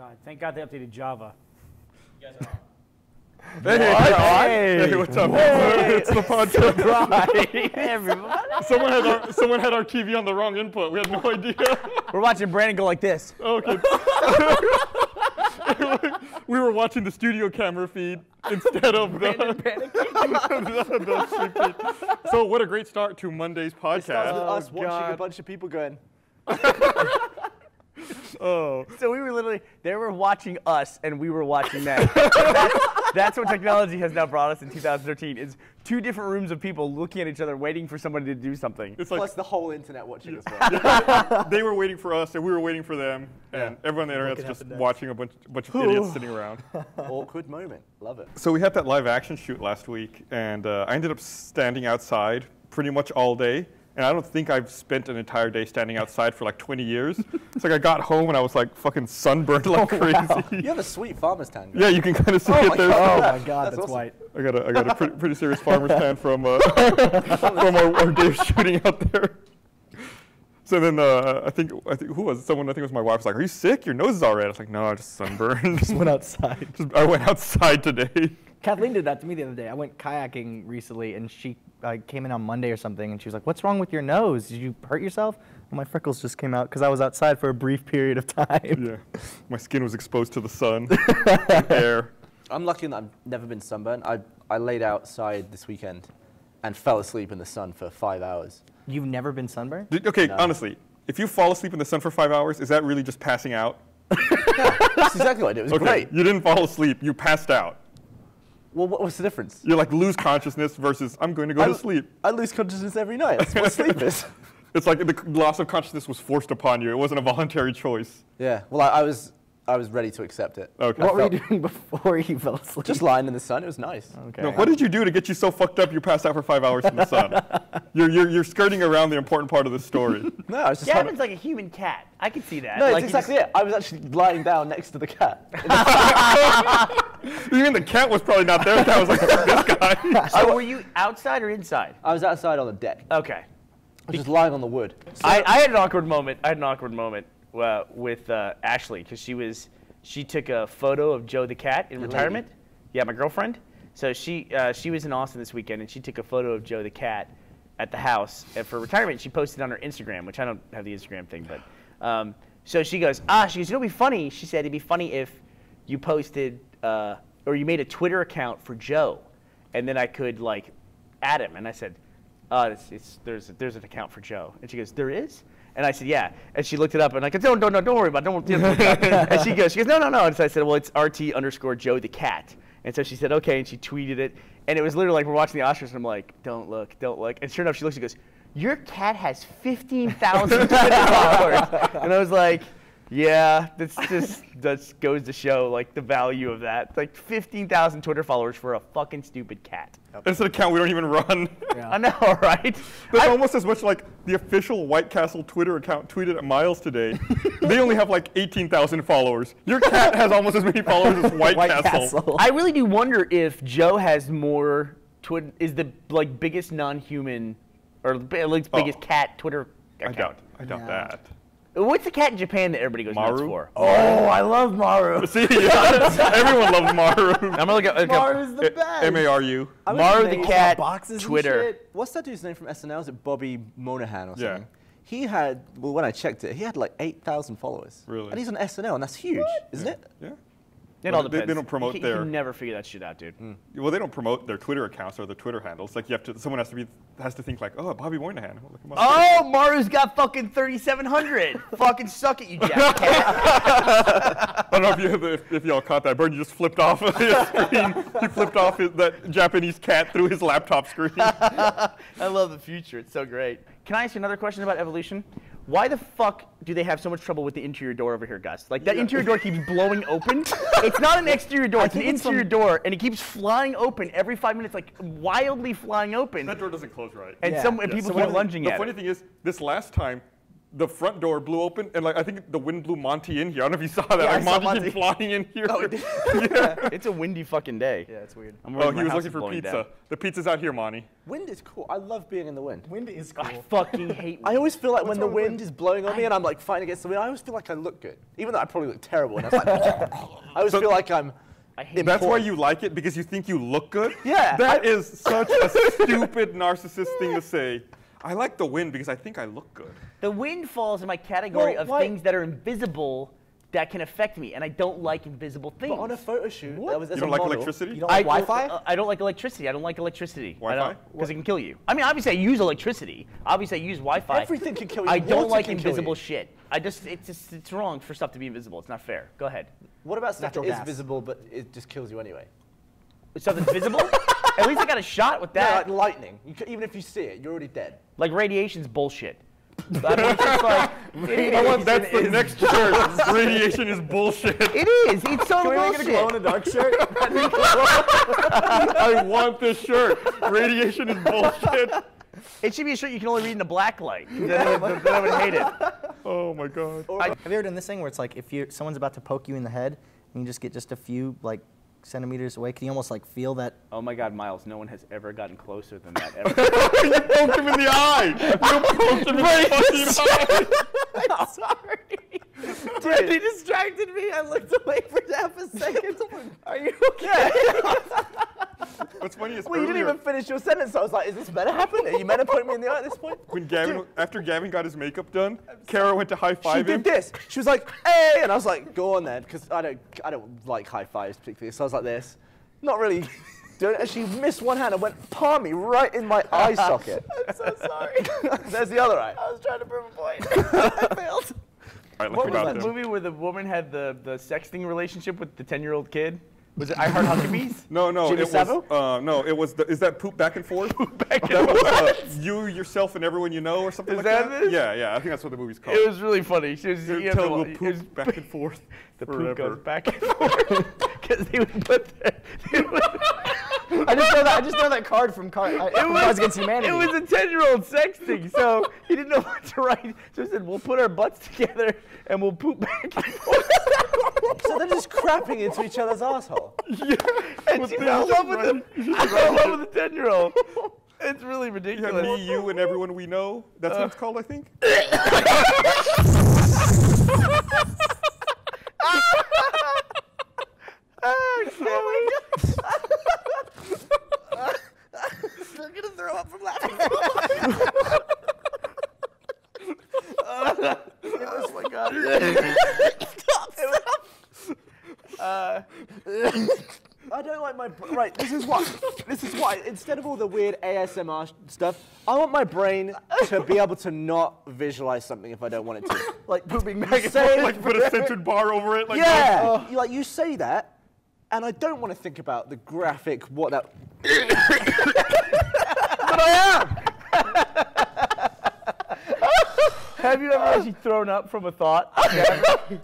God. Thank God they updated Java. You guys are on. Hey, what's up? Hey. It's the podcast. Right. Everybody. Someone had our TV on the wrong input. We had no idea. We're watching Brandon go like this. Okay. We were watching the studio camera feed instead of the stream feed. So what a great start to Monday's podcast. It starts with us watching God. a bunch of people going. Oh. So we were literally, they were watching us and we were watching them. That's what technology has now brought us in 2013, is two different rooms of people looking at each other waiting for somebody to do something. It's like, Plus the whole internet watching as well. they were waiting for us and we were waiting for them, and everyone on the internet's just watching a bunch of idiots sitting around. Awkward moment. Love it. So we had that live action shoot last week, and I ended up standing outside pretty much all day. And I don't think I've spent an entire day standing outside for like 20 years. It's like I got home and I was like fucking sunburned like crazy. Wow. You have a sweet farmer's tan. Yeah, you can kind of see it there. Oh my God, that's awesome. white. I got a pretty serious farmer's tan from our day of shooting out there. So then I think who was it? Someone, I think it was my wife, was like, "Are you sick? Your nose is all red." I was like, "No, I just sunburned." Just went outside. I went outside today. Kathleen did that to me the other day. I went kayaking recently, and she came in on Monday or something, and she was like, "What's wrong with your nose? Did you hurt yourself?" Well, my freckles just came out because I was outside for a brief period of time. Yeah, my skin was exposed to the sun, air. I'm lucky that I've never been sunburned. I laid outside this weekend and fell asleep in the sun for 5 hours. You've never been sunburned? Okay, No. honestly, if you fall asleep in the sun for 5 hours, is that really just passing out? That's exactly what I did. It was Okay, great. you didn't fall asleep, you passed out. Well, what's the difference? You like lose consciousness versus I'm going to go to sleep. I lose consciousness every night. That's what sleep is. It's like the loss of consciousness was forced upon you. It wasn't a voluntary choice. Yeah. Well, I was ready to accept it. Okay. What were you doing before you fell asleep? Just lying in the sun. It was nice. Okay. No, what did you do to get you so fucked up you passed out for 5 hours in the sun? You're skirting around the important part of the story. No, I was just. Gavin's like a human cat. I can see that. No, like it's exactly it. I was actually lying down next to the cat. Even the cat was probably not there. The cat was like, this guy. So were you outside or inside? I was outside on the deck. Okay. I was just lying on the wood. I had an awkward moment. With Ashley, because she took a photo of Joe the cat in retirement. Yeah, my girlfriend. So she was in Austin this weekend, and she took a photo of Joe the cat at the house for retirement. She posted it on her Instagram, which I don't have the Instagram thing, but so she goes, it'll be funny. She said it'd be funny if you posted or you made a Twitter account for Joe, and then I could like add him. And I said, there's an account for Joe. And she goes, there is? And I said, yeah. And she looked it up, and I go, don't worry about it. And she goes, no. And so I said, well, it's RT_Joe the cat. And so she said, okay, and she tweeted it. And it was literally like we're watching the Oscars, and I'm like, don't look. And sure enough, she looks, she goes, your cat has 15,000 Twitter followers. And I was like, yeah, that goes to show like the value of that. It's like 15,000 Twitter followers for a fucking stupid cat. It's an account we don't even run. Yeah. I know, right? That's almost as much like the official White Castle Twitter account tweeted at Miles today. They only have like 18,000 followers. Your cat has almost as many followers as White Castle. I really do wonder if Joe has more is the like biggest non-human or like biggest cat Twitter account. I doubt that. What's the cat in Japan that everybody goes nuts Maru? for? Oh, I love Maru. See, yeah, everyone loves Maru. I'm gonna look at Maru's the best. M-A-R-U. Maru the cat, boxes Twitter. And shit. What's that dude's name from SNL? Is it Bobby Moynihan or something? Yeah. He had, well, when I checked it, he had like 8,000 followers. Really? And he's on SNL, and that's huge, isn't it? Yeah. It Well, all depends. they don't promote you their- can never figure that shit out, dude. Well, they don't promote their Twitter accounts or their Twitter handles. Like someone has to think like, oh, Bobby Moynihan. Oh, Maru's got fucking 3,700. Fucking suck it, you jack cat. I don't know if y'all caught that. Bernie just flipped off of his screen. He flipped off that Japanese cat through his laptop screen. I love the future. It's so great. Can I ask you another question about evolution? Why the fuck do they have so much trouble with the interior door over here, Gus? Like, that interior door keeps blowing open. It's not an exterior door. It's an interior door, and it keeps flying open every 5 minutes, like wildly flying open. That door doesn't close right. And, Yeah. people keep lunging at it. The funny thing is, this last time, the front door blew open, and like I think the wind blew Monty in here. I don't know if you saw that. Yeah, like I saw Monty came Monty. flying in here. Oh, it did? Yeah. It's a windy fucking day. Yeah, it's weird. I'm Oh, worried he my was house looking is for blowing pizza. down. The pizza's out here, Monty. Wind is cool. I love being in the wind. Wind is cool. I fucking hate I always feel like when the wrong with wind is blowing on me and I'm like fighting against the wind, I always feel like I look good. Even though I probably look terrible. And that's like, I always feel like I'm I hate That's why important. you like it, because you think you look good? Yeah, That is such a stupid narcissist thing to say. I like the wind because I think I look good. The wind falls in my category Well, of why- things that are invisible that can affect me, and I don't like invisible things. But on a photo shoot, there was You there's don't a like model. electricity? You don't like Wi-Fi? I don't like electricity. I don't like electricity. Wi-Fi? Because it can kill you. I mean, obviously I use electricity. Obviously I use Wi-Fi. Everything can kill you. I don't Water like can kill invisible you. shit. It's wrong for stuff to be invisible. It's not fair. Go ahead. What about stuff Natural that is gas. visible but it just kills you anyway? Stuff that's visible? At least I got a shot with Yeah, that. like lightning. Even if you see it, you're already dead. Like radiation's bullshit. I mean, it's just like, You know what? That's the next shirt. Radiation is bullshit. it is. It's so Can we make it a glow in bullshit. the dark shirt? I want this shirt. Radiation is bullshit. It should be a shirt you can only read in a black light. Then I would hate it. Oh my god. Have you ever done this thing where it's like if someone's about to poke you in the head and you just get just a few like centimeters away, can you almost like feel that? Oh my God, Miles, no one has ever gotten closer than that ever. You poked him in the eye. You poked him in the fucking eye. I'm sorry. Dude, he distracted me. I looked away for half a second. Are you okay? What's funny is Well, you didn't earlier, even finish your sentence. So I was like, is this meant to happen? Are you meant to point me in the eye at this point? when Gavin, after Gavin got his makeup done, Kara went to high She five him. did this. She was like, hey, and I was like, go on then, because I don't like high fives particularly. So I was like this, not really doing it. And she missed one hand and went palm me right in my eye socket. I'm so sorry. There's the other eye. I was trying to prove a point. I failed. All right, What look was about that them. movie where the woman had the sexting relationship with the 10-year-old kid? Was it I Heart Huckabees? No, Jimmy it Savile? was. No, it was. Is that poop back and forth? Back and That forth. was you, yourself, and everyone you know, or something Is like that that. this? Yeah, I think that's what the movie's called. It was really funny. She was, They're you have to telling wa- the it was- poop back and forth. the forever. poop goes back and forth because they would put they would- I just know that card from Cards Against Humanity. It was a 10-year-old sexting, so he didn't know what to write. So he said, "We'll put our butts together and we'll poop back and forth." So they're just crapping into each other's asshole. And she fell in love with him. I fell in love with the 10-year-old. It's really Yeah, ridiculous. me, you, and everyone we know. That's what it's called, I think. I'm gonna throw up from laughing. Oh my god. I don't like my right. This is why. Instead of all the weird ASMR stuff, I want my brain to be able to not visualize something if I don't want it to. Like pooping back and Say- forth. Like put a censored bar over it. Like Yeah, you say that, and I don't want to think about the graphic what that. But I am. Have you ever actually thrown up from a thought?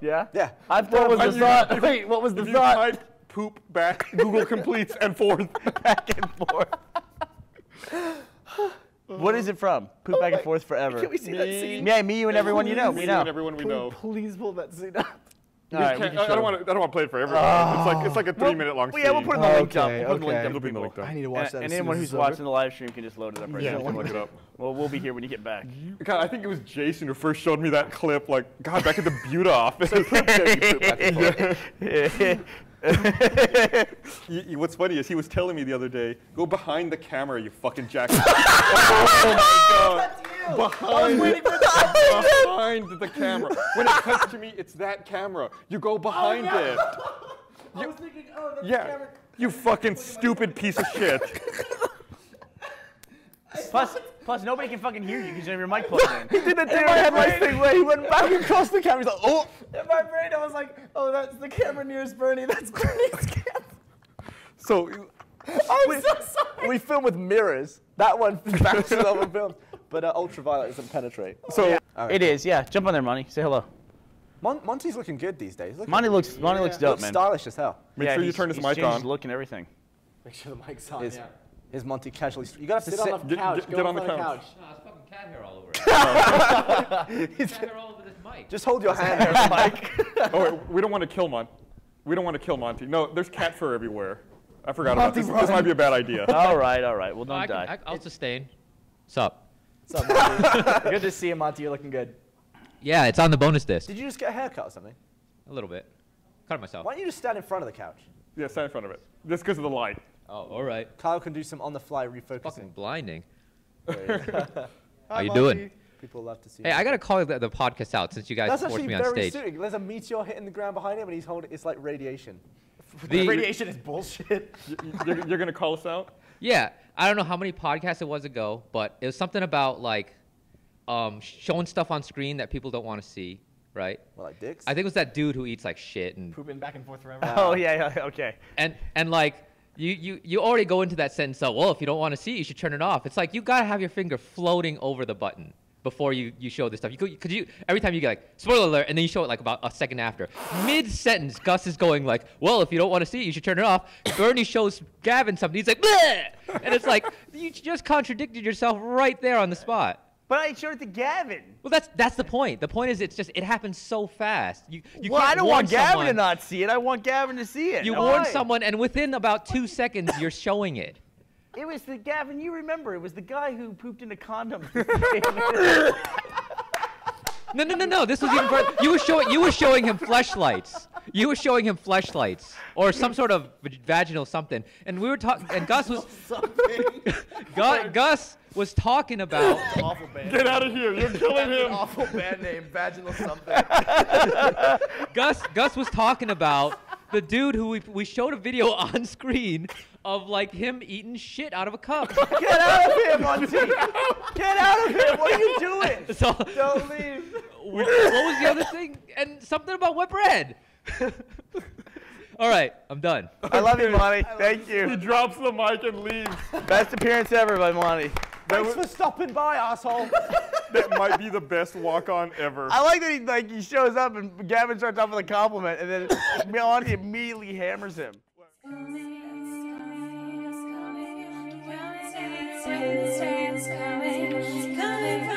Yeah. Yeah. I've thrown What up was the thought? Wait, what was the If you thought? type poop back, Google completes and forth. back and forth. What is it from? Poop back and forth forever. Can we see that scene? Yeah, me, you, and everyone you know. Me, We you, know. and everyone we know. Please pull that scene up. All right, we Can't- can I show don't want to play it for everyone. It's like a 3-minute long Well, scene. yeah, we'll put it in the link up. Okay, We'll put the link okay. up. It'll be in the link I up. need to watch that. And as soon anyone as who's it's over. watching the live stream can just load it up right Yeah, now. we can look it up. Well, we'll be here when you get back. God, I think it was Jason who first showed me that clip. Like, God, back at the Buta office. What's funny is he was telling me the other day, go behind the camera, you fucking jackass. Oh my God. Behind the camera. When it cuts to me, it's that camera. You go behind it. I was thinking, oh, that's the Yeah. camera. You fucking stupid piece of shit. Plus, nobody can fucking hear you because you have your mic plugged in. He did the deer headlights thing where he went back across the camera. He's like, oh. In my brain, I was like, oh, that's the camera nearest Bernie. That's Bernie's camera. So, I'm so sorry. We film with mirrors. That one bounces off and films. But ultraviolet doesn't penetrate. so It is, yeah. Jump on there, Monty. Say hello. Monty's looking good these days. Monty looks dope, looks man. stylish as hell. make sure you turn his mic changed on. his look and everything. Make sure the mic's on. Is Monty casually? You gotta have to Sit sit on the couch. get on the front of couch. No, it's fucking couch. cat hair all over it. Cat hair all over this mic. Just hold your hand there, Mike. Oh, wait, we don't want to kill We don't want to kill Monty. No, there's cat fur everywhere. I forgot about Monty, this. run. This might be a bad idea. All right. Well, don't die. I'll sustain. Sup? What's up, Monty? Good to see you, Monty. You're looking good. Yeah, it's on the bonus disc. Did you just get a haircut or something? A little bit. Cut it myself. Why don't you just stand in front of the couch? Yeah, stand in front of it. Just because of the light. Oh, all right. Kyle can do some on-the-fly Fucking refocusing. blinding. Hi, How you Monty. doing? People love to see Hey, you. I gotta call the podcast out since you guys That's forced actually me on very stage. suiting. There's a meteor hitting the ground behind him, and he's holding. It's like radiation. Radiation is bullshit. You're going to call us out? Yeah, I don't know how many podcasts it was ago, but it was something about like showing stuff on screen that people don't want to see, right? Well, like dicks. I think it was that dude who eats like shit and Pooping back and forth forever. Oh yeah. Okay. and like you already go into that sentence. So well, if you don't want to see it, you should turn it off. It's like you gotta have your finger floating over the button before you show this stuff. Because you every time you get like spoiler alert, and then you show it like about a second after. Mid sentence, Gus is going like, well, if you don't want to see it, you should turn it off. Bernie shows Gavin something. He's like, bleh! And it's like you just contradicted yourself right there on the spot. But I showed it to Gavin. Well, that's the point. The point is, it happens so fast. You Well, can't I don't warn want Gavin to someone. not see it. I want Gavin to see it. You No, warn why? someone, and within about 2 seconds, you're showing it. It was the Gavin. You remember? It was the guy who pooped in a condom. No. This was even further. You were showing him fleshlights. You were showing him fleshlights or some sort of vaginal something. And we were talking. And Gus was Gus was talking about. Awful band. Get out of here. You're killing him. Awful band name, vaginal something. Gus was talking about the dude who we showed a video on screen of like him eating shit out of a cup. Get out of here, Monty! Get out of here! What are you doing? So, Don't leave. what was the other thing? And something about wet bread. All right, I'm done. I love you, Monty. Thank He you. drops the mic and leaves. Best appearance ever by Monty. Thanks for stopping by, asshole. That might be the best walk-on ever. I like that he shows up and Gavin starts off with a compliment and then Monty immediately hammers him. It's coming,